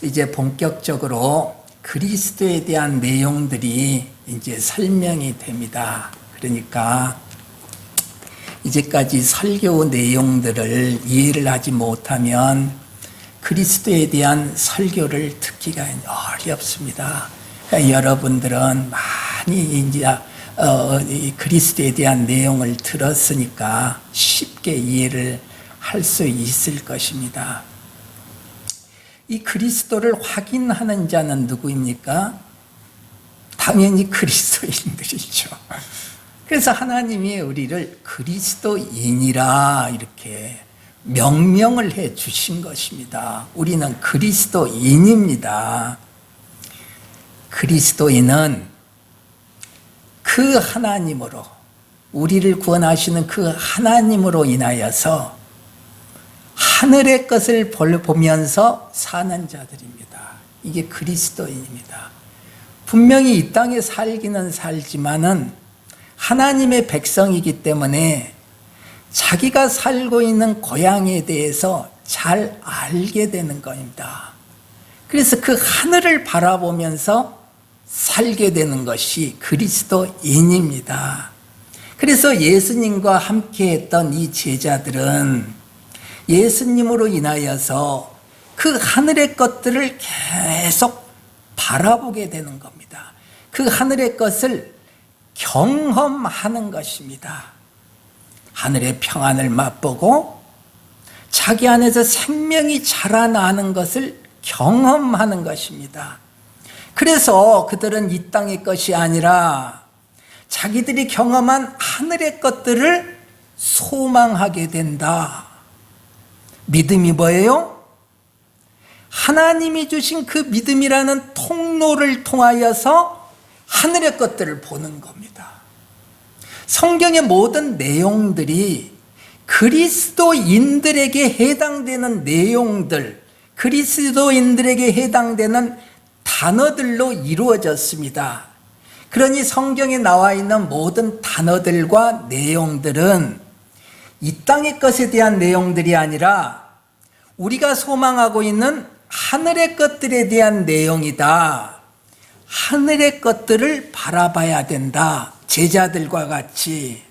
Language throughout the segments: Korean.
이제 본격적으로 그리스도에 대한 내용들이 이제 설명이 됩니다. 그러니까 이제까지 설교 내용들을 이해를 하지 못하면 그리스도에 대한 설교를 듣기가 어렵습니다. 그러니까 여러분들은 많이 이제 그리스도에 대한 내용을 들었으니까 쉽게 이해를 할 수 있을 것입니다. 이 그리스도를 확인하는 자는 누구입니까? 당연히 그리스도인들이죠. 그래서 하나님이 우리를 그리스도인이라 이렇게 명명을 해 주신 것입니다. 우리는 그리스도인입니다. 그리스도인은 그 하나님으로, 우리를 구원하시는 그 하나님으로 인하여서 하늘의 것을 보면서 사는 자들입니다. 이게 그리스도인입니다. 분명히 이 땅에 살기는 살지만은 하나님의 백성이기 때문에 자기가 살고 있는 고향에 대해서 잘 알게 되는 겁니다. 그래서 그 하늘을 바라보면서 살게 되는 것이 그리스도인입니다. 그래서 예수님과 함께 했던 이 제자들은 예수님으로 인하여서 그 하늘의 것들을 계속 바라보게 되는 겁니다. 그 하늘의 것을 경험하는 것입니다. 하늘의 평안을 맛보고 자기 안에서 생명이 자라나는 것을 경험하는 것입니다. 그래서 그들은 이 땅의 것이 아니라 자기들이 경험한 하늘의 것들을 소망하게 된다. 믿음이 뭐예요? 하나님이 주신 그 믿음이라는 통로를 통하여서 하늘의 것들을 보는 겁니다. 성경의 모든 내용들이 그리스도인들에게 해당되는 내용들, 그리스도인들에게 해당되는 단어들로 이루어졌습니다. 그러니 성경에 나와 있는 모든 단어들과 내용들은 이 땅의 것에 대한 내용들이 아니라 우리가 소망하고 있는 하늘의 것들에 대한 내용이다. 하늘의 것들을 바라봐야 된다. 제자들과 같이.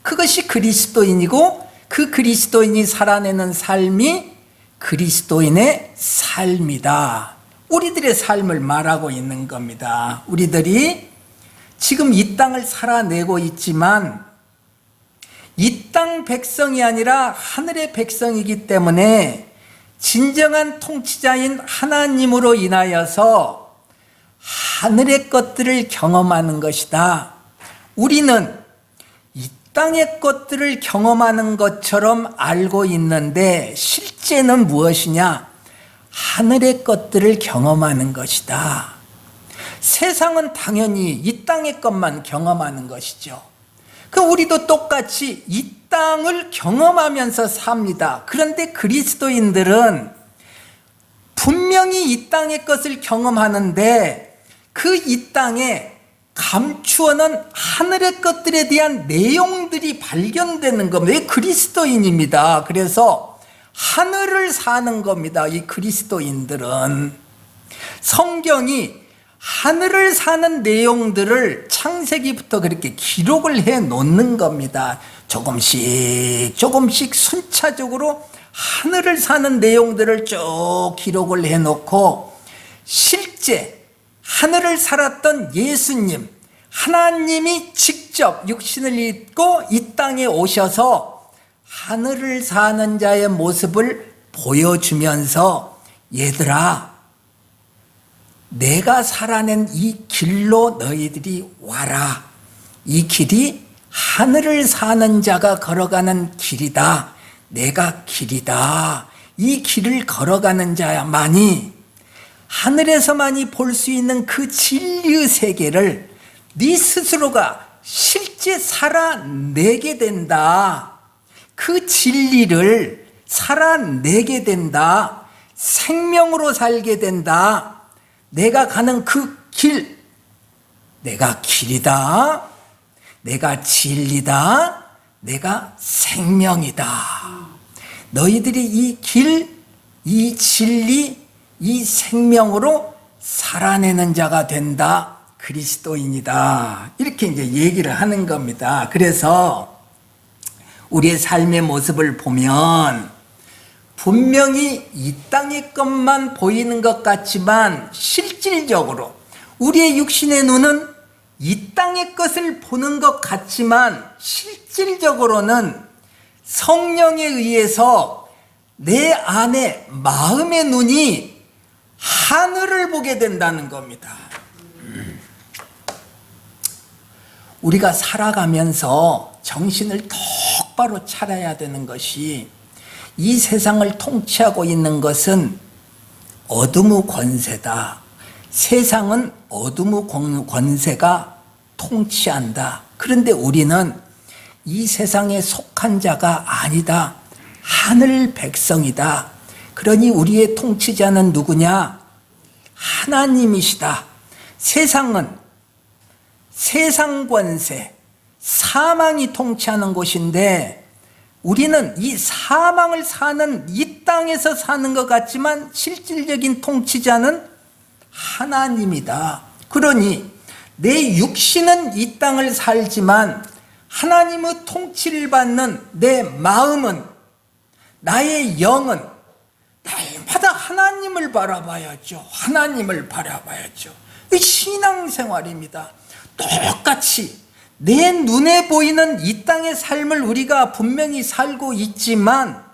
그것이 그리스도인이고 그 그리스도인이 살아내는 삶이 그리스도인의 삶이다. 우리들의 삶을 말하고 있는 겁니다. 우리들이 지금 이 땅을 살아내고 있지만 이 땅 백성이 아니라 하늘의 백성이기 때문에 진정한 통치자인 하나님으로 인하여서 하늘의 것들을 경험하는 것이다. 우리는 이 땅의 것들을 경험하는 것처럼 알고 있는데 실제는 무엇이냐? 하늘의 것들을 경험하는 것이다. 세상은 당연히 이 땅의 것만 경험하는 것이죠. 그럼 우리도 똑같이 이 땅을 경험하면서 삽니다. 그런데 그리스도인들은 분명히 이 땅의 것을 경험하는데 그 이 땅에 감추어놓은 하늘의 것들에 대한 내용들이 발견되는 겁니다. 그리스도인입니다. 그래서 하늘을 사는 겁니다. 이 그리스도인들은. 성경이 하늘을 사는 내용들을 창세기부터 그렇게 기록을 해 놓는 겁니다. 조금씩 순차적으로 하늘을 사는 내용들을 쭉 기록을 해 놓고 실제 하늘을 살았던 예수님, 하나님이 직접 육신을 입고 이 땅에 오셔서 하늘을 사는 자의 모습을 보여주면서 얘들아, 내가 살아낸 이 길로 너희들이 와라. 이 길이 하늘을 사는 자가 걸어가는 길이다. 내가 길이다. 이 길을 걸어가는 자야만이 하늘에서만이 볼 수 있는 그 진리의 세계를 네 스스로가 실제 살아내게 된다. 그 진리를 살아내게 된다. 생명으로 살게 된다. 내가 가는 그 길, 내가 길이다, 내가 진리다, 내가 생명이다. 너희들이 이 길, 이 진리, 이 생명으로 살아내는 자가 된다. 그리스도인이다. 이렇게 이제 얘기를 하는 겁니다. 그래서 우리의 삶의 모습을 보면 분명히 이 땅의 것만 보이는 것 같지만 실질적으로 우리의 육신의 눈은 이 땅의 것을 보는 것 같지만 실질적으로는 성령에 의해서 내 안에 마음의 눈이 하늘을 보게 된다는 겁니다. 우리가 살아가면서 정신을 똑바로 차려야 되는 것이 이 세상을 통치하고 있는 것은 어둠의 권세다. 세상은 어둠의 권세가 통치한다. 그런데 우리는 이 세상에 속한 자가 아니다. 하늘 백성이다. 그러니 우리의 통치자는 누구냐? 하나님이시다. 세상은 세상 권세, 사망이 통치하는 곳인데 우리는 이 사망을 사는 이 땅에서 사는 것 같지만 실질적인 통치자는 하나님이다. 그러니 내 육신은 이 땅을 살지만 하나님의 통치를 받는 내 마음은, 나의 영은 날마다 하나님을 바라봐야죠. 하나님을 바라봐야죠. 이 신앙생활입니다. 똑같이 내 눈에 보이는 이 땅의 삶을 우리가 분명히 살고 있지만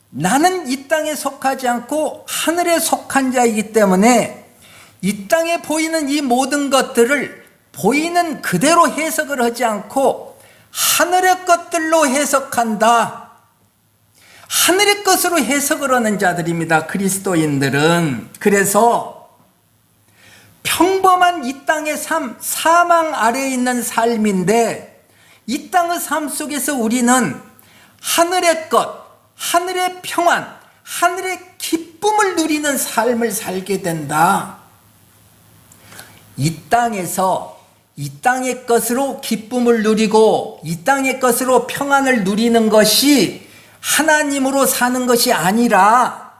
나는 이 땅에 속하지 않고 하늘에 속한 자이기 때문에 이 땅에 보이는 이 모든 것들을 보이는 그대로 해석을 하지 않고 하늘의 것들로 해석한다. 하늘의 것으로 해석을 하는 자들입니다. 그리스도인들은. 그래서 평범한 이 땅의 삶, 사망 아래에 있는 삶인데 이 땅의 삶 속에서 우리는 하늘의 것, 하늘의 평안, 하늘의 기쁨을 누리는 삶을 살게 된다. 이 땅에서 이 땅의 것으로 기쁨을 누리고 이 땅의 것으로 평안을 누리는 것이 하나님으로 사는 것이 아니라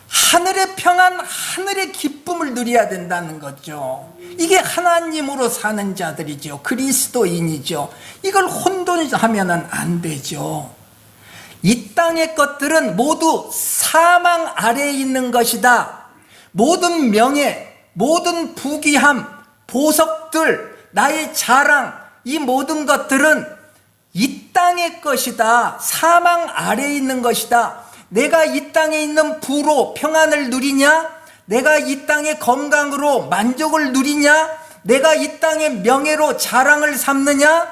하늘의 평안, 하늘의 기쁨을 누려야 된다는 거죠. 이게 하나님으로 사는 자들이죠. 그리스도인이죠. 이걸 혼돈하면 안 되죠. 이 땅의 것들은 모두 사망 아래에 있는 것이다. 모든 명예, 모든 부귀함, 보석들, 나의 자랑, 이 모든 것들은 이 땅의 것이다. 사망 아래에 있는 것이다. 내가 이 땅에 있는 부로 평안을 누리냐? 내가 이 땅의 건강으로 만족을 누리냐? 내가 이 땅의 명예로 자랑을 삼느냐?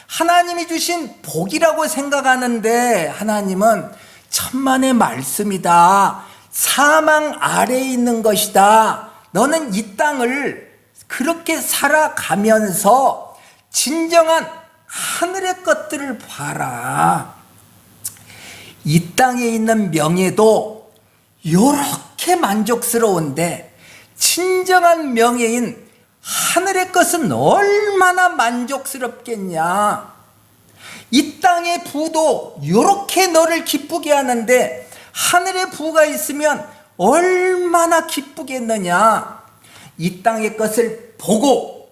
하나님이 주신 복이라고 생각하는데 하나님은 천만의 말씀이다. 사망 아래에 있는 것이다. 너는 이 땅을 그렇게 살아가면서 진정한 하늘의 것들을 봐라. 이 땅에 있는 명예도 이렇게 만족스러운데 진정한 명예인 하늘의 것은 얼마나 만족스럽겠냐. 이 땅의 부도 이렇게 너를 기쁘게 하는데 하늘의 부가 있으면 얼마나 기쁘겠느냐. 이 땅의 것을 보고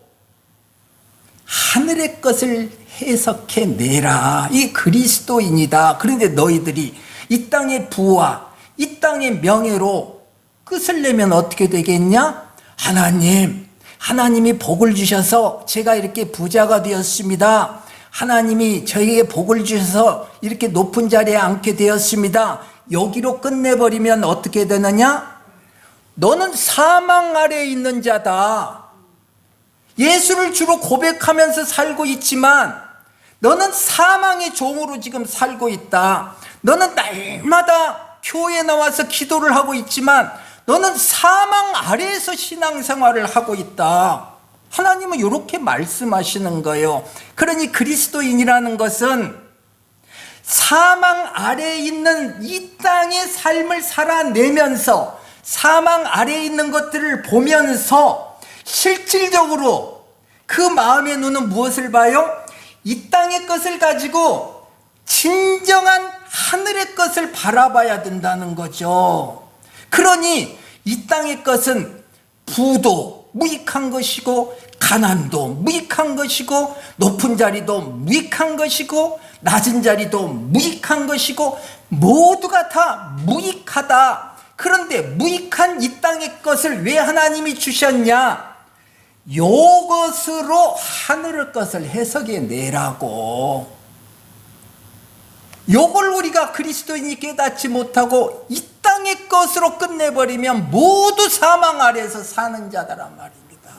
하늘의 것을 해석해내라. 이 그리스도인이다. 그런데 너희들이 이 땅의 부와 이 땅의 명예로 끝을 내면 어떻게 되겠냐? 하나님이 복을 주셔서 제가 이렇게 부자가 되었습니다. 하나님이 저에게 복을 주셔서 이렇게 높은 자리에 앉게 되었습니다. 여기로 끝내버리면 어떻게 되느냐? 너는 사망 아래에 있는 자다. 예수를 주로 고백하면서 살고 있지만 너는 사망의 종으로 지금 살고 있다. 너는 날마다 교회에 나와서 기도를 하고 있지만 너는 사망 아래에서 신앙생활을 하고 있다. 하나님은 이렇게 말씀하시는 거예요. 그러니 그리스도인이라는 것은 사망 아래에 있는 이 땅의 삶을 살아내면서 사망 아래에 있는 것들을 보면서 실질적으로 그 마음의 눈은 무엇을 봐요? 이 땅의 것을 가지고 진정한 하늘의 것을 바라봐야 된다는 거죠. 그러니 이 땅의 것은 부도 무익한 것이고, 가난도 무익한 것이고, 높은 자리도 무익한 것이고, 낮은 자리도 무익한 것이고, 모두가 다 무익하다. 그런데 무익한 이 땅의 것을 왜 하나님이 주셨냐? 요것으로 하늘의 것을 해석해 내라고. 요걸 우리가 그리스도인이 깨닫지 못하고 이 땅의 것으로 끝내버리면 모두 사망 아래에서 사는 자다란 말입니다.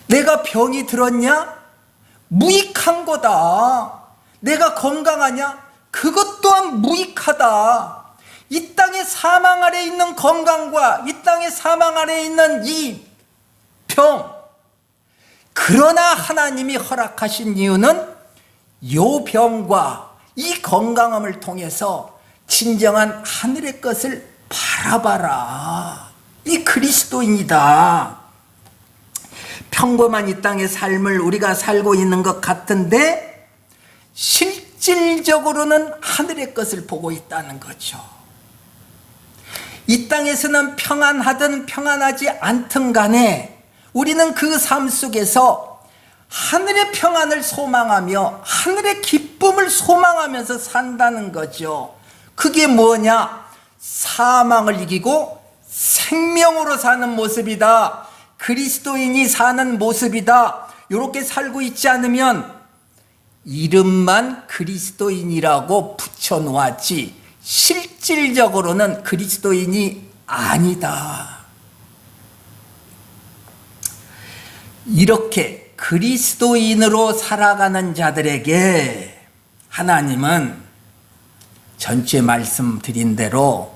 내가 병이 들었냐? 무익한 거다. 내가 건강하냐? 그것 또한 무익하다. 이 땅의 사망 아래에 있는 건강과 이 땅의 사망 아래에 있는 이 병, 그러나 하나님이 허락하신 이유는 요 병과 이 건강함을 통해서 진정한 하늘의 것을 바라봐라. 이 그리스도인이다. 평범한 이 땅의 삶을 우리가 살고 있는 것 같은데 실질적으로는 하늘의 것을 보고 있다는 거죠. 이 땅에서는 평안하든 평안하지 않든 간에 우리는 그 삶 속에서 하늘의 평안을 소망하며 하늘의 기쁨을 소망하면서 산다는 거죠. 그게 뭐냐? 사망을 이기고 생명으로 사는 모습이다. 그리스도인이 사는 모습이다. 이렇게 살고 있지 않으면 이름만 그리스도인이라고 붙여놓았지 실질적으로는 그리스도인이 아니다. 이렇게 그리스도인으로 살아가는 자들에게 하나님은 전체 말씀드린 대로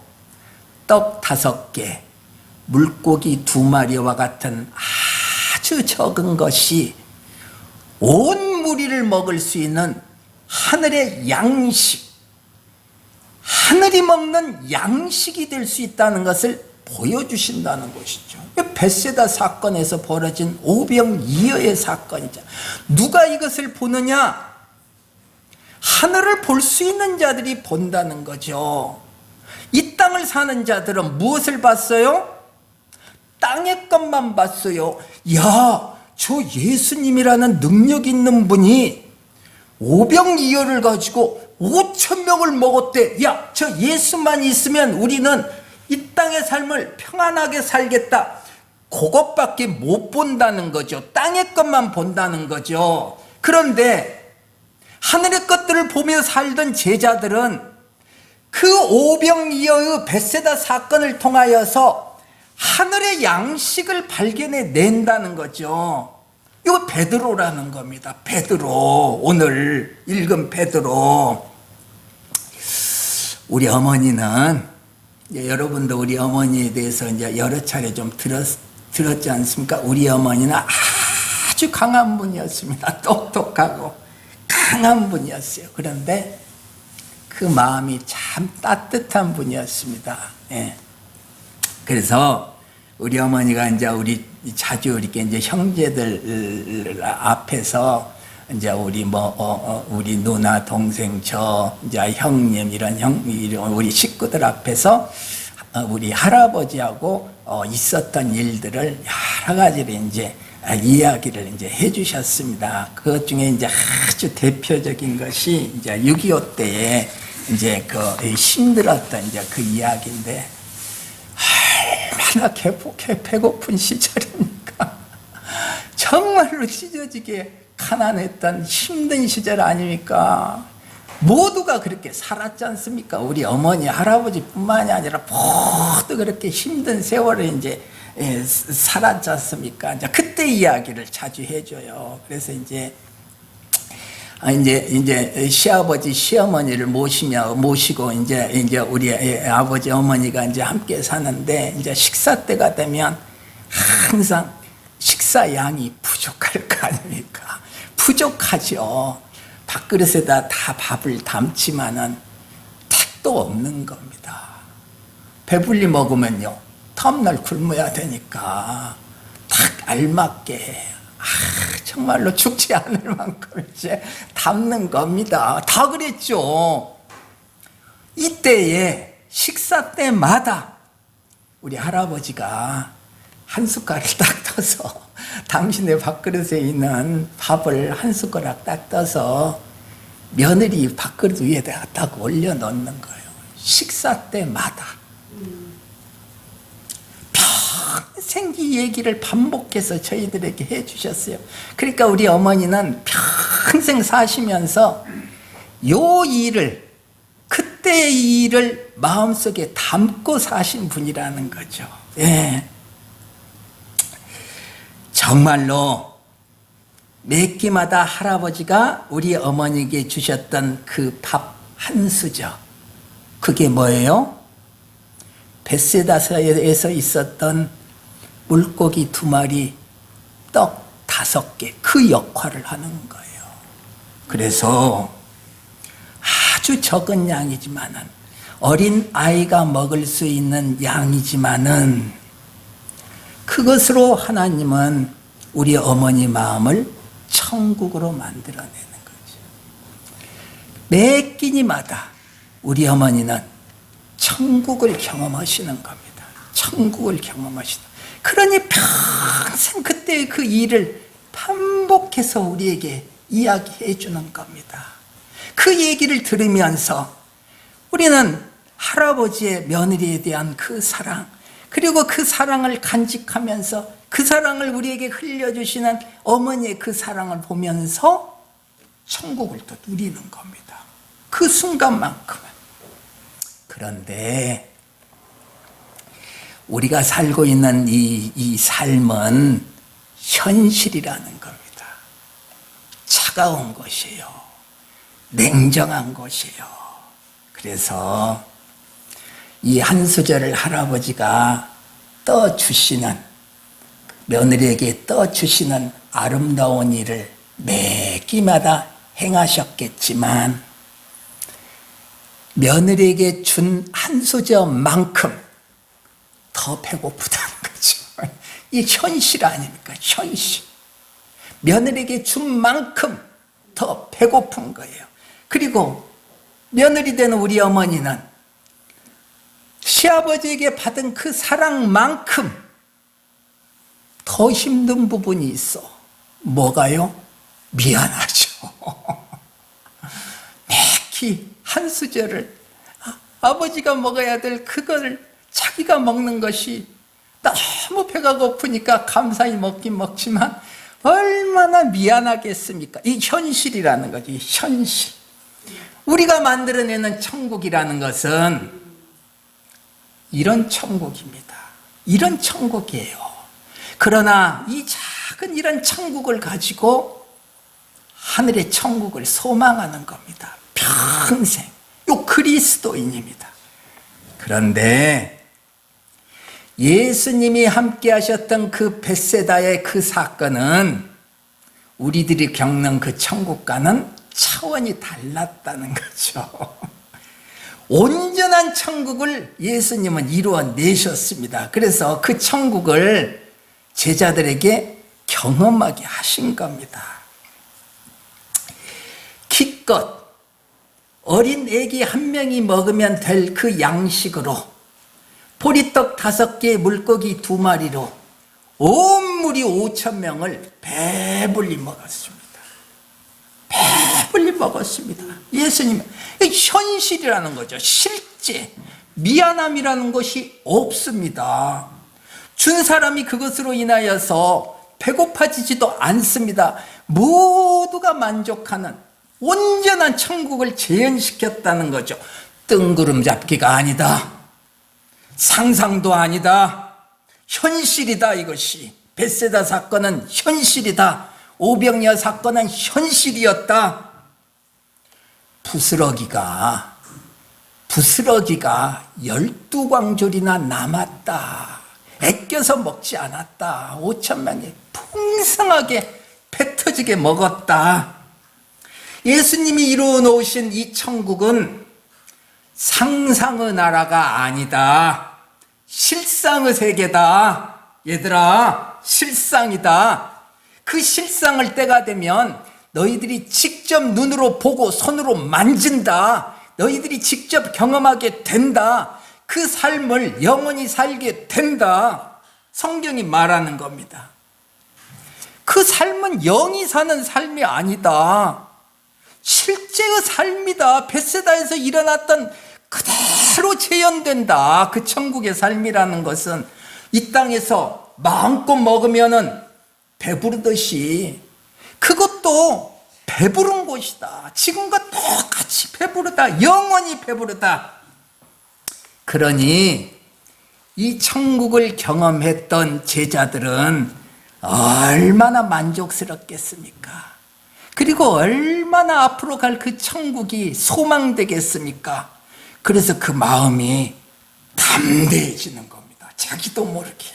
떡 5개, 물고기 2마리와 같은 아주 적은 것이 온 무리를 먹을 수 있는 하늘의 양식, 하늘이 먹는 양식이 될 수 있다는 것을 보여주신다는 것이죠. 벳세다 사건에서 벌어진 오병이어의 사건이죠. 누가 이것을 보느냐? 하늘을 볼 수 있는 자들이 본다는 거죠. 이 땅을 사는 자들은 무엇을 봤어요? 땅의 것만 봤어요. 야, 저 예수님이라는 능력 있는 분이 오병이어를 가지고 5,000명을 먹었대. 야, 저 예수만 있으면 우리는 이 땅의 삶을 평안하게 살겠다. 그것밖에 못 본다는 거죠. 땅의 것만 본다는 거죠. 그런데 하늘의 것들을 보며 살던 제자들은 그 오병이어의 벳세다 사건을 통하여서 하늘의 양식을 발견해 낸다는 거죠. 이거 베드로라는 겁니다. 베드로, 오늘 읽은 베드로. 우리 어머니는 여러분도 우리 어머니에 대해서 이제 여러 차례 좀 들었지 않습니까? 우리 어머니는 아주 강한 분이었습니다. 똑똑하고 강한 분이었어요. 그런데 그 마음이 참 따뜻한 분이었습니다. 예. 그래서 우리 어머니가 이제 우리 자주 이렇게 이제 형제들 앞에서 이제 우리 우리 누나 동생 이제 형님 이런 우리 식구들 앞에서 우리 할아버지하고 있었던 일들을 여러 가지를 이제 이야기를 이제 해주셨습니다. 그것 중에 이제 아주 대표적인 것이 이제 6.25 때에 이제 그 힘들었던 이제 그 이야기인데, 얼마나 배고픈 시절입니까? 정말로 찢어지게 가난했던 힘든 시절 아닙니까? 모두가 그렇게 살았지 않습니까? 우리 어머니, 할아버지뿐만이 아니라 모두 그렇게 힘든 세월을 이제 살았지 않습니까? 이제 그때 이야기를 자주 해줘요. 그래서 이제 시아버지, 시어머니를 모시고 이제 우리 아버지, 어머니가 이제 함께 사는데 이제 식사 때가 되면 항상 식사 양이 부족할 거 아닙니까? 부족하죠. 밥그릇에다 다 밥을 담지만은 택도 없는 겁니다. 배불리 먹으면요, 다음날 굶어야 되니까 딱 알맞게 정말로 죽지 않을 만큼 이제 담는 겁니다. 다 그랬죠. 이때에 식사 때마다 우리 할아버지가 한 숟가락 딱 떠서 당신의 밥그릇에 있는 밥을 한 숟가락 딱 떠서 며느리 밥그릇 위에다가 딱 올려놓는 거예요. 식사 때마다. 평생 이 얘기를 반복해서 저희들에게 해주셨어요. 그러니까 우리 어머니는 평생 사시면서 요 일을, 그때의 일을 마음속에 담고 사신 분이라는 거죠. 예. 정말로 매 끼마다 할아버지가 우리 어머니에게 주셨던 그 밥 한 수저, 그게 뭐예요? 벳세다에서 있었던 물고기 2마리, 떡 5개, 그 역할을 하는 거예요. 그래서 아주 적은 양이지만은, 어린 아이가 먹을 수 있는 양이지만은, 그것으로 하나님은 우리 어머니 마음을 천국으로 만들어내는 거죠. 매 끼니마다 우리 어머니는 천국을 경험하시는 겁니다. 천국을 경험하시는. 그러니 평생 그때의 그 일을 반복해서 우리에게 이야기해 주는 겁니다. 그 얘기를 들으면서 우리는 할아버지의 며느리에 대한 그 사랑, 그리고 그 사랑을 간직하면서 그 사랑을 우리에게 흘려주시는 어머니의 그 사랑을 보면서 천국을 또 누리는 겁니다. 그 순간만큼은. 그런데 우리가 살고 있는 이 삶은 현실이라는 겁니다. 차가운 것이에요. 냉정한 것이에요. 그래서 이 한 수저를 할아버지가 떠주시는, 며느리에게 떠주시는 아름다운 일을 매 끼마다 행하셨겠지만, 며느리에게 준 한 수저만큼 더 배고프다는 거죠. 이 현실 아닙니까? 현실. 며느리에게 준 만큼 더 배고픈 거예요. 그리고 며느리 되는 우리 어머니는 시아버지에게 받은 그 사랑만큼 더 힘든 부분이 있어. 뭐가요? 미안하죠. 매끼 한 수저를 아버지가 먹어야 될 그걸 자기가 먹는 것이 너무 배가 고프니까 감사히 먹긴 먹지만 얼마나 미안하겠습니까? 이 현실이라는 거지, 현실. 우리가 만들어내는 천국이라는 것은 이런 천국입니다. 이런 천국이에요. 그러나 이 작은 이런 천국을 가지고 하늘의 천국을 소망하는 겁니다. 평생. 요 그리스도인입니다. 그런데 예수님이 함께 하셨던 그 벳세다의 그 사건은 우리들이 겪는 그 천국과는 차원이 달랐다는 거죠. 온전한 천국을 예수님은 이루어내셨습니다. 그래서 그 천국을 제자들에게 경험하게 하신 겁니다. 기껏 어린 애기 1명이 먹으면 될 그 양식으로 보리떡 5개, 물고기 2마리로 온 무리 5,000명을 배불리 먹었습니다. 배불리 먹었습니다. 예수님은 현실이라는 거죠. 실제 미안함이라는 것이 없습니다. 준 사람이 그것으로 인하여서 배고파지지도 않습니다. 모두가 만족하는 온전한 천국을 재현시켰다는 거죠. 뜬구름 잡기가 아니다. 상상도 아니다. 현실이다. 이것이 벳세다 사건은 현실이다. 오병이어 사건은 현실이었다. 부스러기가 12광줄이나 남았다. 아껴서 먹지 않았다. 5,000명이 풍성하게 배 터지게 먹었다. 예수님이 이루어 놓으신 이 천국은 상상의 나라가 아니다. 실상의 세계다. 얘들아, 실상이다. 그 실상을 때가 되면 너희들이 직접 눈으로 보고 손으로 만진다. 너희들이 직접 경험하게 된다. 그 삶을 영원히 살게 된다. 성경이 말하는 겁니다. 그 삶은 영이 사는 삶이 아니다. 실제의 삶이다. 벳세다에서 일어났던 그대로 재현된다. 그 천국의 삶이라는 것은 이 땅에서 마음껏 먹으면은 배부르듯이 그것도 배부른 곳이다. 지금과 똑같이 배부르다. 영원히 배부르다. 그러니 이 천국을 경험했던 제자들은 얼마나 만족스럽겠습니까? 그리고 얼마나 앞으로 갈 그 천국이 소망되겠습니까? 그래서 그 마음이 담대해지는 겁니다. 자기도 모르게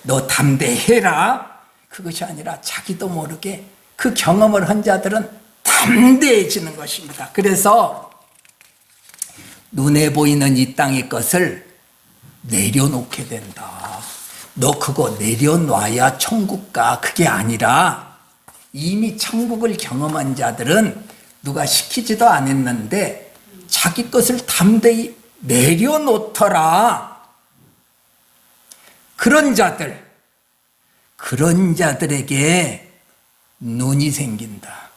너 담대해라. 그것이 아니라 자기도 모르게 그 경험을 한 자들은 담대해지는 것입니다. 그래서 눈에 보이는 이 땅의 것을 내려놓게 된다. 너 그거 내려놔야 천국 가. 그게 아니라 이미 천국을 경험한 자들은 누가 시키지도 않았는데 자기 것을 담대히 내려놓더라. 그런 자들에게 눈이 생긴다.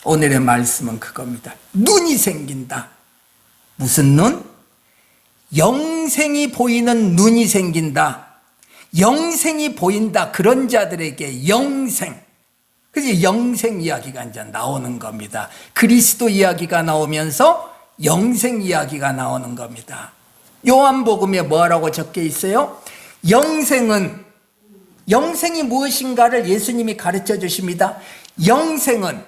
오늘의 말씀은 그겁니다. 눈이 생긴다. 무슨 눈? 영생이 보이는 눈이 생긴다. 영생이 보인다. 그런 자들에게 영생. 그래서 영생 이야기가 이제 나오는 겁니다. 그리스도 이야기가 나오면서 영생 이야기가 나오는 겁니다. 요한복음에 뭐라고 적혀 있어요? 영생이 무엇인가를 예수님이 가르쳐 주십니다. 영생은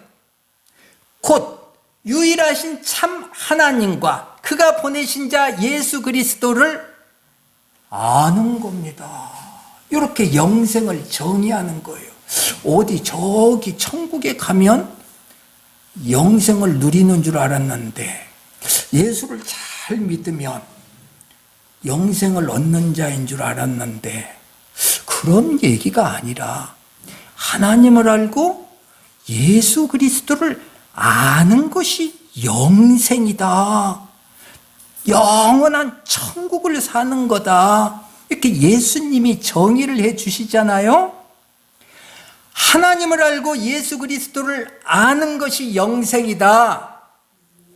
곧 유일하신 참 하나님과 그가 보내신 자 예수 그리스도를 아는 겁니다. 이렇게 영생을 정의하는 거예요. 어디 저기 천국에 가면 영생을 누리는 줄 알았는데 예수를 잘 믿으면 영생을 얻는 자인 줄 알았는데 그런 얘기가 아니라 하나님을 알고 예수 그리스도를 아는 것이 영생이다. 영원한 천국을 사는 거다. 이렇게 예수님이 정의를 해 주시잖아요. 하나님을 알고 예수 그리스도를 아는 것이 영생이다.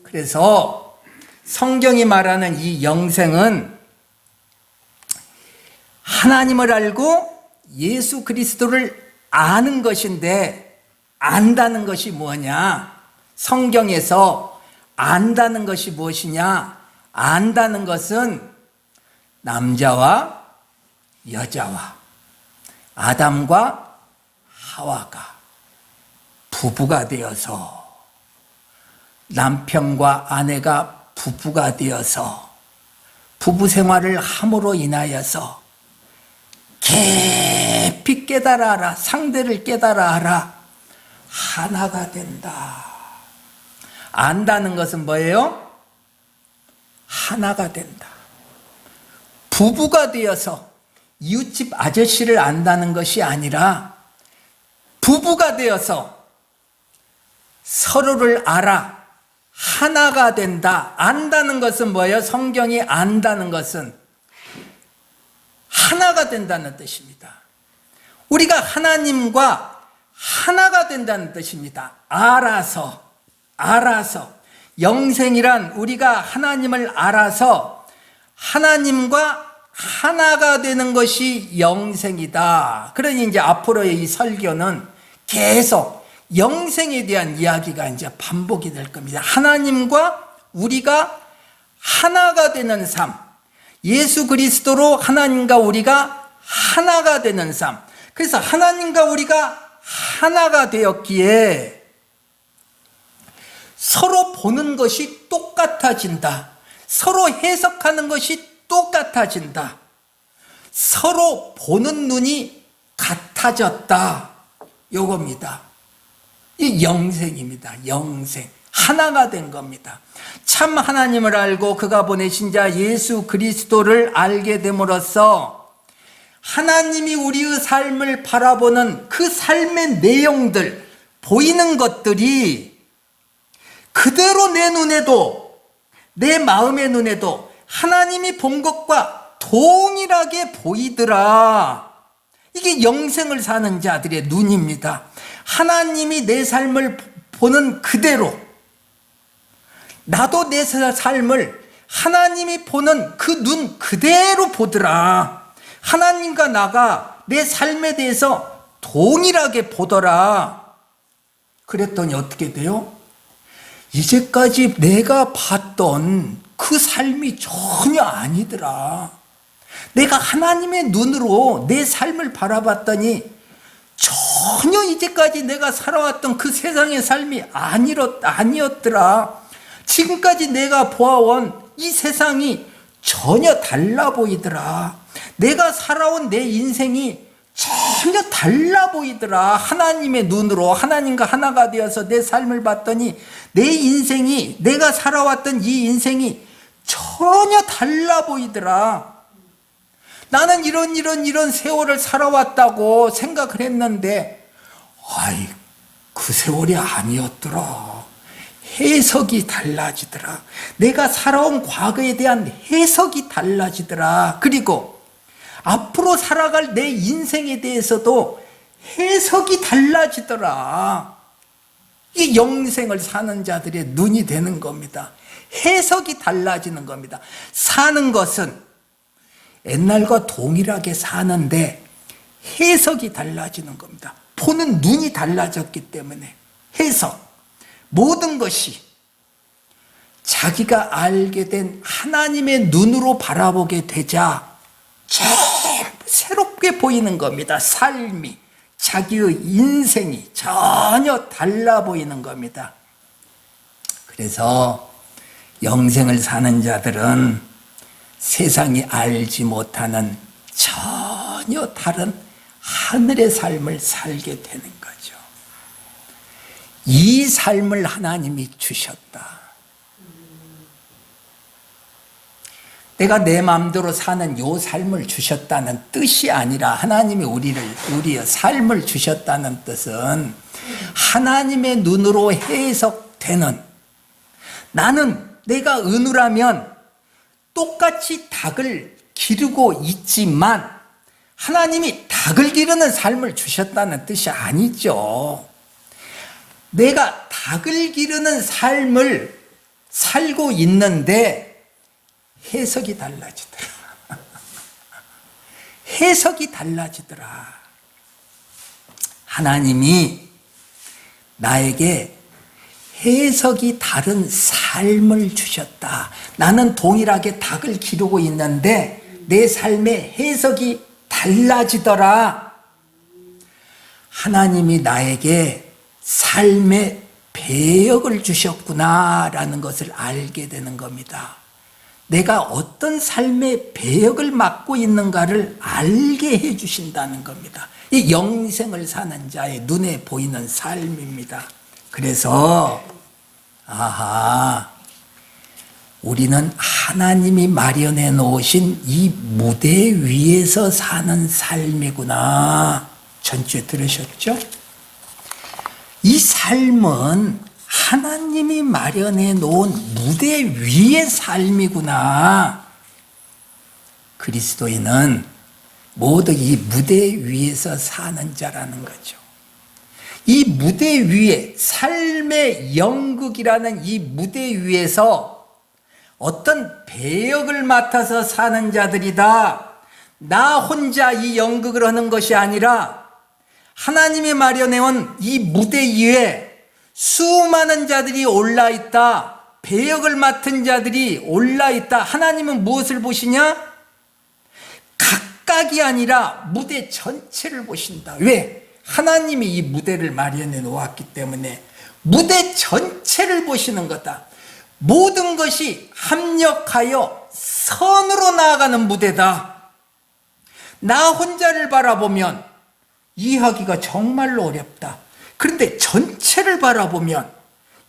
그래서 성경이 말하는 이 영생은 하나님을 알고 예수 그리스도를 아는 것인데 안다는 것이 뭐냐? 성경에서 안다는 것이 무엇이냐? 안다는 것은 남자와 여자와 아담과 하와가 부부가 되어서 남편과 아내가 부부가 되어서 부부 생활을 함으로 인하여서 깊이 깨달아라. 상대를 깨달아라. 하나가 된다. 안다는 것은 뭐예요? 하나가 된다. 부부가 되어서 이웃집 아저씨를 안다는 것이 아니라 부부가 되어서 서로를 알아. 하나가 된다. 안다는 것은 뭐예요? 성경이 안다는 것은 하나가 된다는 뜻입니다. 우리가 하나님과 하나가 된다는 뜻입니다. 알아서. 영생이란 우리가 하나님을 알아서 하나님과 하나가 되는 것이 영생이다. 그러니 이제 앞으로의 이 설교는 계속 영생에 대한 이야기가 이제 반복이 될 겁니다. 하나님과 우리가 하나가 되는 삶. 예수 그리스도로 하나님과 우리가 하나가 되는 삶. 그래서 하나님과 우리가 하나가 되었기에 서로 보는 것이 똑같아진다. 서로 해석하는 것이 똑같아진다. 서로 보는 눈이 같아졌다. 요겁니다. 이 영생입니다. 영생. 하나가 된 겁니다. 참 하나님을 알고 그가 보내신 자 예수 그리스도를 알게 됨으로써 하나님이 우리의 삶을 바라보는 그 삶의 내용들, 보이는 것들이 그대로 내 눈에도 내 마음의 눈에도 하나님이 본 것과 동일하게 보이더라. 이게 영생을 사는 자들의 눈입니다. 하나님이 내 삶을 보는 그대로, 나도 내 삶을 하나님이 보는 그 눈 그대로 보더라. 하나님과 나가 내 삶에 대해서 동일하게 보더라. 그랬더니 어떻게 돼요? 이제까지 내가 봤던 그 삶이 전혀 아니더라. 내가 하나님의 눈으로 내 삶을 바라봤더니 전혀 이제까지 내가 살아왔던 그 세상의 삶이 아니었더라. 지금까지 내가 보아온 이 세상이 전혀 달라 보이더라. 내가 살아온 내 인생이 전혀 달라 보이더라. 하나님의 눈으로 하나님과 하나가 되어서 내 삶을 봤더니 내 인생이, 내가 살아왔던 이 인생이 전혀 달라 보이더라. 나는 이런 세월을 살아왔다고 생각을 했는데, 그 세월이 아니었더라. 해석이 달라지더라. 내가 살아온 과거에 대한 해석이 달라지더라. 그리고 앞으로 살아갈 내 인생에 대해서도 해석이 달라지더라. 이 영생을 사는 자들의 눈이 되는 겁니다. 해석이 달라지는 겁니다. 사는 것은 옛날과 동일하게 사는데 해석이 달라지는 겁니다. 보는 눈이 달라졌기 때문에 해석, 모든 것이 자기가 알게 된 하나님의 눈으로 바라보게 되자 새롭게 보이는 겁니다. 삶이, 자기의 인생이 전혀 달라 보이는 겁니다. 그래서 영생을 사는 자들은 세상이 알지 못하는 전혀 다른 하늘의 삶을 살게 되는 거죠. 이 삶을 하나님이 주셨다. 내가 내 마음대로 사는 이 삶을 주셨다는 뜻이 아니라 하나님이 우리의 삶을 주셨다는 뜻은 하나님의 눈으로 해석되는, 나는 내가 은우라면 똑같이 닭을 기르고 있지만 하나님이 닭을 기르는 삶을 주셨다는 뜻이 아니죠. 내가 닭을 기르는 삶을 살고 있는데 해석이 달라지더라. 해석이 달라지더라. 하나님이 나에게 해석이 다른 삶을 주셨다. 나는 동일하게 닭을 기르고 있는데 내 삶의 해석이 달라지더라. 하나님이 나에게 삶의 배역을 주셨구나라는 것을 알게 되는 겁니다. 내가 어떤 삶의 배역을 맡고 있는가를 알게 해주신다는 겁니다. 이 영생을 사는 자의 눈에 보이는 삶입니다. 그래서 우리는 하나님이 마련해 놓으신 이 무대 위에서 사는 삶이구나. 전주에 들으셨죠? 이 삶은 하나님이 마련해 놓은 무대 위의 삶이구나. 그리스도인은 모두 이 무대 위에서 사는 자라는 거죠. 이 무대 위에, 삶의 연극이라는 이 무대 위에서 어떤 배역을 맡아서 사는 자들이다. 나 혼자 이 연극을 하는 것이 아니라 하나님이 마련해온 이 무대 위에 수많은 자들이 올라있다. 배역을 맡은 자들이 올라있다. 하나님은 무엇을 보시냐? 각각이 아니라 무대 전체를 보신다. 왜? 하나님이 이 무대를 마련해 놓았기 때문에 무대 전체를 보시는 거다. 모든 것이 합력하여 선으로 나아가는 무대다. 나 혼자를 바라보면 이해하기가 정말로 어렵다. 그런데 전체를 바라보면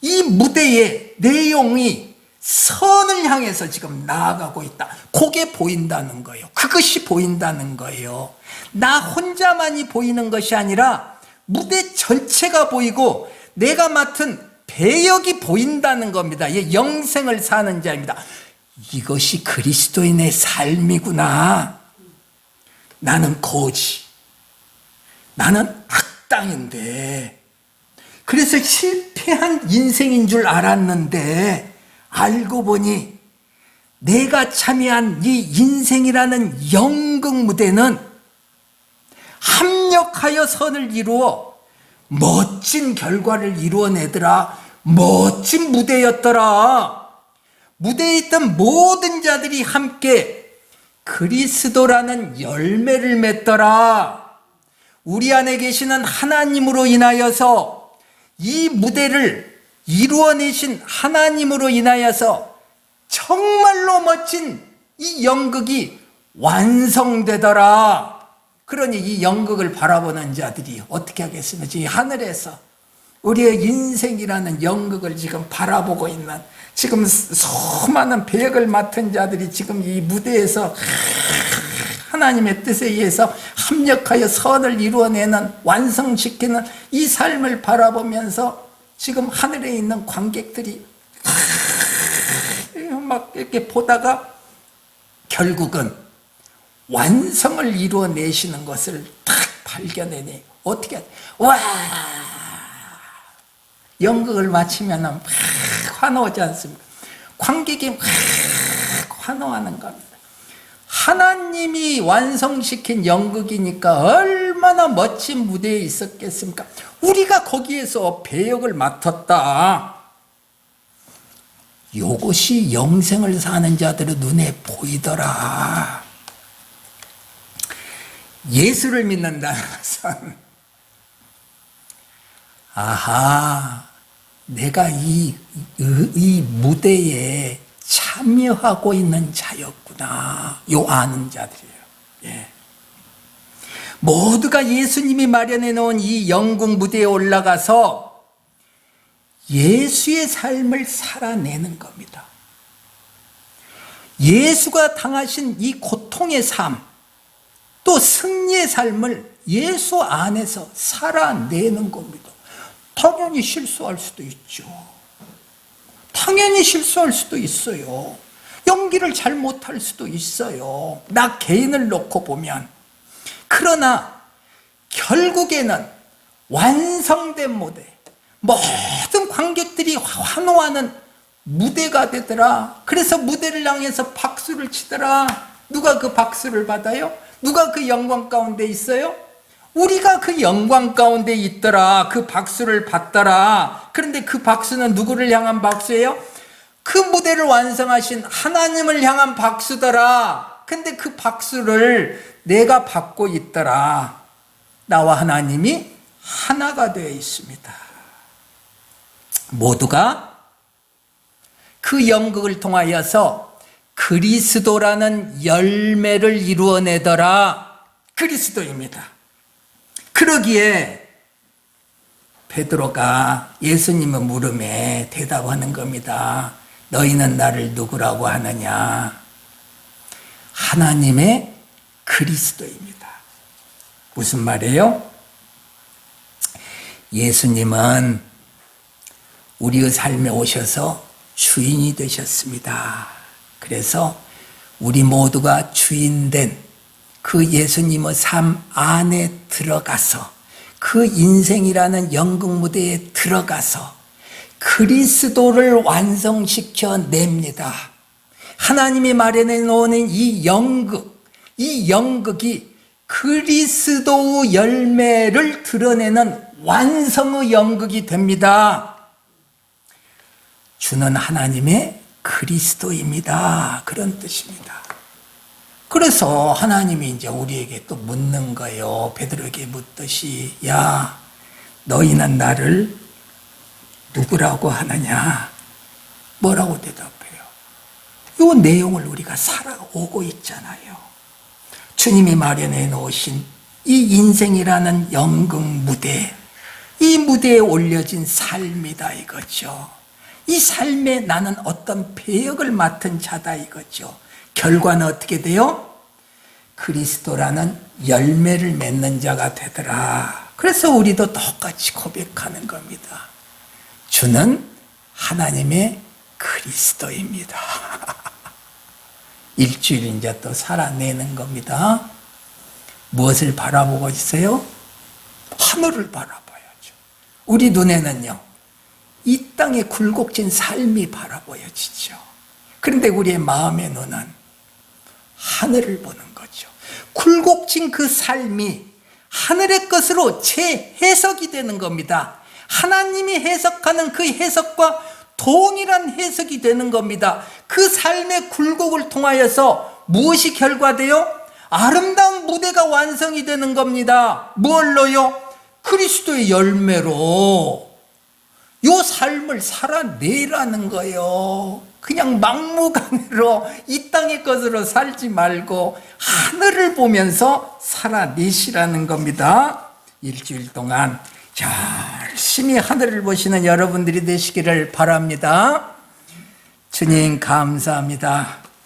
이 무대의 내용이 선을 향해서 지금 나아가고 있다. 그게 보인다는 거예요. 그것이 보인다는 거예요. 나 혼자만이 보이는 것이 아니라 무대 전체가 보이고 내가 맡은 배역이 보인다는 겁니다. 영생을 사는 자입니다. 이것이 그리스도인의 삶이구나. 나는 거지. 나는 악당인데. 그래서 실패한 인생인 줄 알았는데 알고 보니 내가 참여한 이 인생이라는 연극 무대는 합력하여 선을 이루어 멋진 결과를 이루어내더라. 멋진 무대였더라. 무대에 있던 모든 자들이 함께 그리스도라는 열매를 맺더라. 우리 안에 계시는 하나님으로 인하여서 이 무대를 이루어내신 하나님으로 인하여서 정말로 멋진 이 연극이 완성되더라. 그러니 이 연극을 바라보는 자들이 어떻게 하겠습니까? 이 하늘에서 우리의 인생이라는 연극을 지금 바라보고 있는 지금 수많은 배역을 맡은 자들이 지금 이 무대에서 하나님의 뜻에 의해서 합력하여 선을 이루어내는 완성시키는 이 삶을 바라보면서 지금 하늘에 있는 관객들이 막 이렇게 보다가 결국은 완성을 이루어내시는 것을 딱 발견해내. 어떻게 와 연극을 마치면 막 환호하지 않습니까? 관객이 막 환호하는 겁니다. 하나님이 완성시킨 연극이니까 얼마나 멋진 무대에 있었겠습니까? 우리가 거기에서 배역을 맡았다. 이것이 영생을 사는 자들의 눈에 보이더라. 예수를 믿는다는 것은 아하, 내가 이 무대에 참여하고 있는 자였구나. 요 아는 자들이에요. 예. 모두가 예수님이 마련해 놓은 이 영국 무대에 올라가서 예수의 삶을 살아내는 겁니다. 예수가 당하신 이 고통의 삶, 또 승리의 삶을 예수 안에서 살아내는 겁니다. 당연히 실수할 수도 있죠. 당연히 실수할 수도 있어요. 연기를 잘못할 수도 있어요. 나 개인을 놓고 보면. 그러나 결국에는 완성된 무대, 모든 관객들이 환호하는 무대가 되더라. 그래서 무대를 향해서 박수를 치더라. 누가 그 박수를 받아요? 누가 그 영광 가운데 있어요? 우리가 그 영광 가운데 있더라. 그 박수를 받더라. 그런데 그 박수는 누구를 향한 박수예요? 그 무대를 완성하신 하나님을 향한 박수더라. 근데 그 박수를 내가 받고 있더라. 나와 하나님이 하나가 되어 있습니다. 모두가 그 연극을 통하여서 그리스도라는 열매를 이루어내더라. 그리스도입니다. 그러기에 베드로가 예수님의 물음에 대답하는 겁니다. 너희는 나를 누구라고 하느냐? 하나님의 그리스도입니다. 무슨 말이에요? 예수님은 우리의 삶에 오셔서 주인이 되셨습니다. 그래서 우리 모두가 주인된 그 예수님의 삶 안에 들어가서 그 인생이라는 연극 무대에 들어가서 그리스도를 완성시켜 냅니다. 하나님이 마련해 놓은 이 연극이 그리스도의 열매를 드러내는 완성의 연극이 됩니다. 주는 하나님의 그리스도입니다. 그런 뜻입니다. 그래서 하나님이 이제 우리에게 또 묻는 거예요. 베드로에게 묻듯이, 야, 너희는 나를 누구라고 하느냐? 뭐라고 대답해요? 이 내용을 우리가 살아오고 있잖아요. 주님이 마련해 놓으신 이 인생이라는 연극 무대, 이 무대에 올려진 삶이다 이거죠. 이 삶에 나는 어떤 배역을 맡은 자다 이거죠. 결과는 어떻게 돼요? 그리스도라는 열매를 맺는 자가 되더라. 그래서 우리도 똑같이 고백하는 겁니다. 주는 하나님의 그리스도입니다. 일주일 이제 또 살아내는 겁니다. 무엇을 바라보고 있어요? 하늘을 바라봐야죠. 우리 눈에는요, 이 땅의 굴곡진 삶이 바라보여지죠. 그런데 우리의 마음의 눈은 하늘을 보는 거죠. 굴곡진 그 삶이 하늘의 것으로 재해석이 되는 겁니다. 하나님이 해석하는 그 해석과 동일한 해석이 되는 겁니다. 그 삶의 굴곡을 통하여서 무엇이 결과돼요? 아름다운 무대가 완성이 되는 겁니다. 무엇로요? 그리스도의 열매로 요 삶을 살아내라는 거예요. 그냥 막무가내로 이 땅의 것으로 살지 말고 하늘을 보면서 살아내시라는 겁니다. 일주일 동안 열심히 하늘을 보시는 여러분들이 되시기를 바랍니다. 주님 감사합니다.